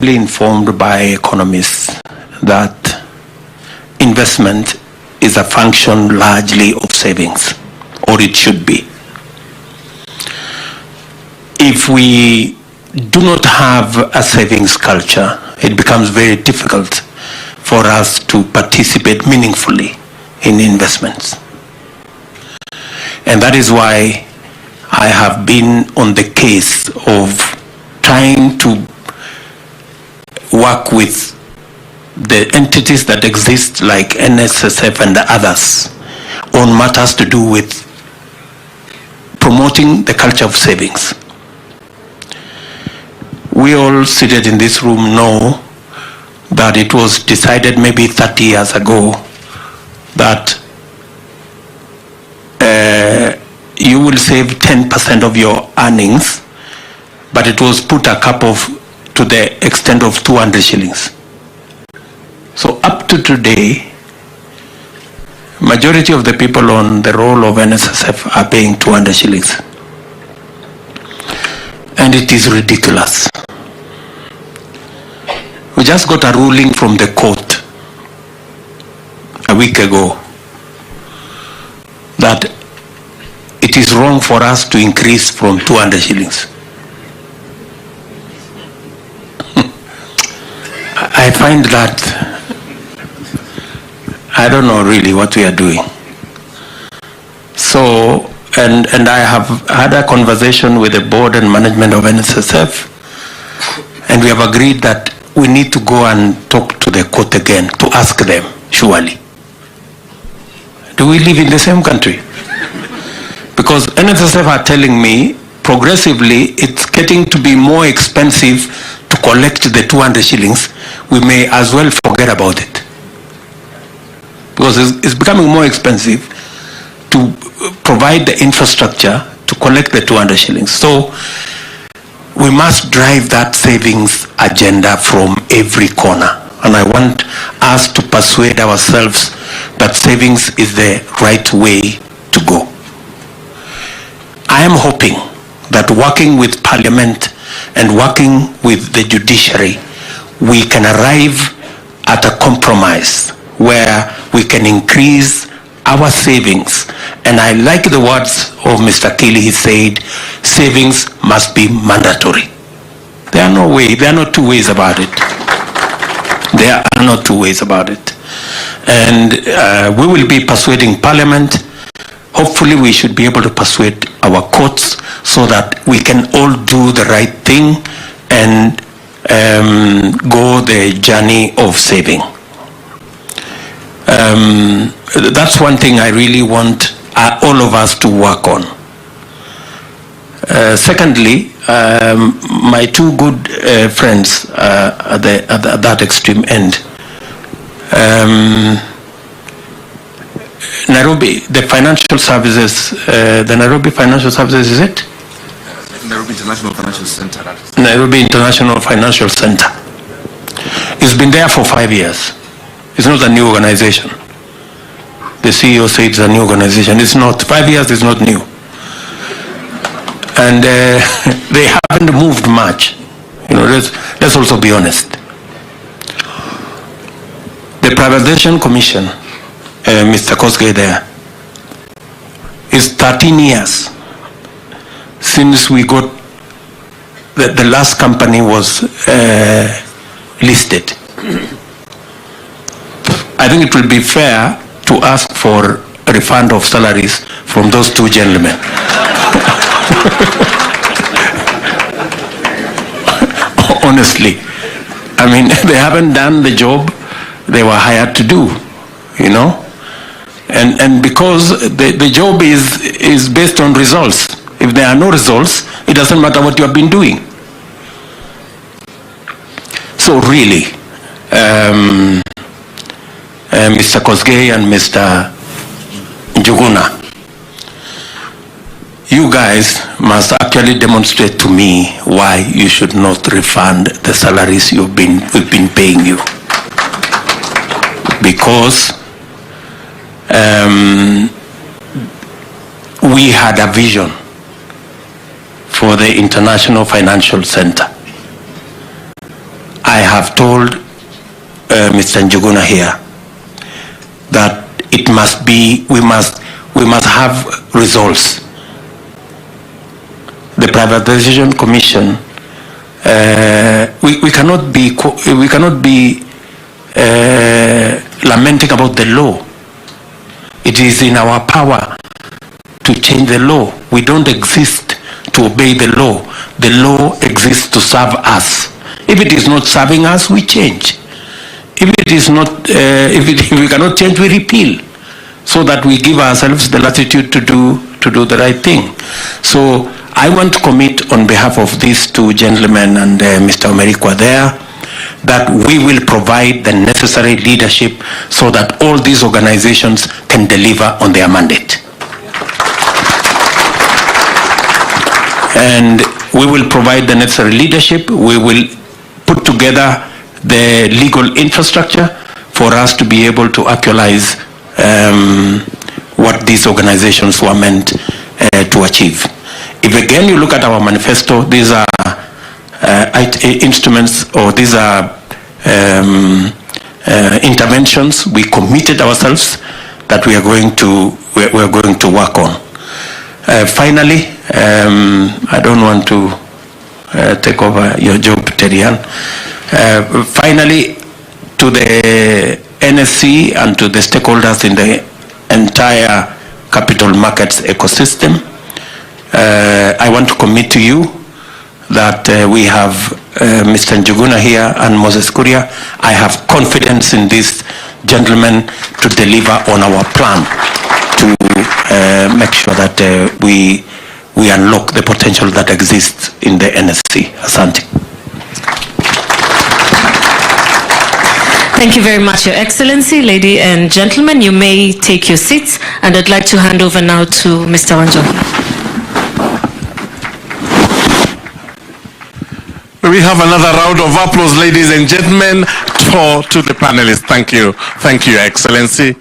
informed by economists that investment is a function largely of savings, or it should be. If we do not have a savings culture, it becomes very difficult for us to participate meaningfully in investments. And that is why I have been on the case of trying to work with the entities that exist like NSSF and others on matters to do with promoting the culture of savings. We all seated in this room know that it was decided maybe 30 years ago that you will save 10% of your earnings, but it was put a cap of to the extent of 200 shillings. So up to today, majority of the people on the roll of NSSF are paying 200 shillings. And it is ridiculous. We just got a ruling from the court a week ago that it is wrong for us to increase from 200 shillings. I find that, I don't know really what we are doing. So, and I have had a conversation with the board and management of NSSF, and we have agreed that we need to go and talk to the court again to ask them, surely, do we live in the same country? Because NSSF are telling me progressively it's getting to be more expensive to collect the 200 shillings. We may as well forget about it. Because it's becoming more expensive to provide the infrastructure to collect the 200 shillings. So we must drive that savings agenda from every corner. And I want us to persuade ourselves that savings is the right way to go. I am hoping that working with Parliament and working with the judiciary, we can arrive at a compromise where we can increase our savings. And I like the words of Mr. Kelly. He said, savings must be mandatory. There are no two ways about it. There are no two ways about it. And we will be persuading Parliament. Hopefully we should be able to persuade our courts so that we can all do the right thing and go the journey of saving. That's one thing I really want all of us to work on. Secondly, my two good friends at that extreme end, Nairobi, the financial services, the Nairobi Financial Services, is it? Nairobi International Financial Center. Nairobi International Financial Center. It's been there for 5 years. It's not a new organization. The CEO said it's a new organization. It's not. 5 years is not new. And they haven't moved much. You know, let's also be honest. The Privatization Commission, Mr. Kosgei there, is 13 years since we got, the last company was listed. I think it will be fair to ask for a refund of salaries from those two gentlemen. Honestly, I mean, they haven't done the job they were hired to do, you know? And because the job is based on results. If there are no results, it doesn't matter what you have been doing. So really, Mr. Kosgei and Mr. Njuguna, you guys must actually demonstrate to me why you should not refund the salaries we've been paying you. Because we had a vision for the International Financial Center. I have told Mr. Njuguna here that it must be, we must have results. The Privatization Commission, we cannot be lamenting about the law. It is in our power to change the law. We don't exist to obey the law. The law exists to serve us. If it is not serving us, we change. If it is not, if we cannot change, we repeal, so that we give ourselves the latitude to do the right thing. So I want to commit on behalf of these two gentlemen and Mr. Omerikwa there, that we will provide the necessary leadership so that all these organizations can deliver on their mandate. And we will provide the necessary leadership. We will put together the legal infrastructure for us to be able to actualize what these organizations were meant to achieve. If again you look at our manifesto, these are instruments, or these are interventions we committed ourselves that we are going to work on. Finally, I don't want to take over your job, Terian. Finally, to the NSC and to the stakeholders in the entire capital markets ecosystem, I want to commit to you that we have Mr. Njuguna here and Moses Kuria. I have confidence in these gentlemen to deliver on our plan to make sure that we unlock the potential that exists in the NSC. Asante. Thank you very much, Your Excellency. Ladies and gentlemen, you may take your seats, and I'd like to hand over now to Mr. Wanjohi. We have another round of applause, ladies and gentlemen, to the panelists. Thank you. Thank you, Your Excellency.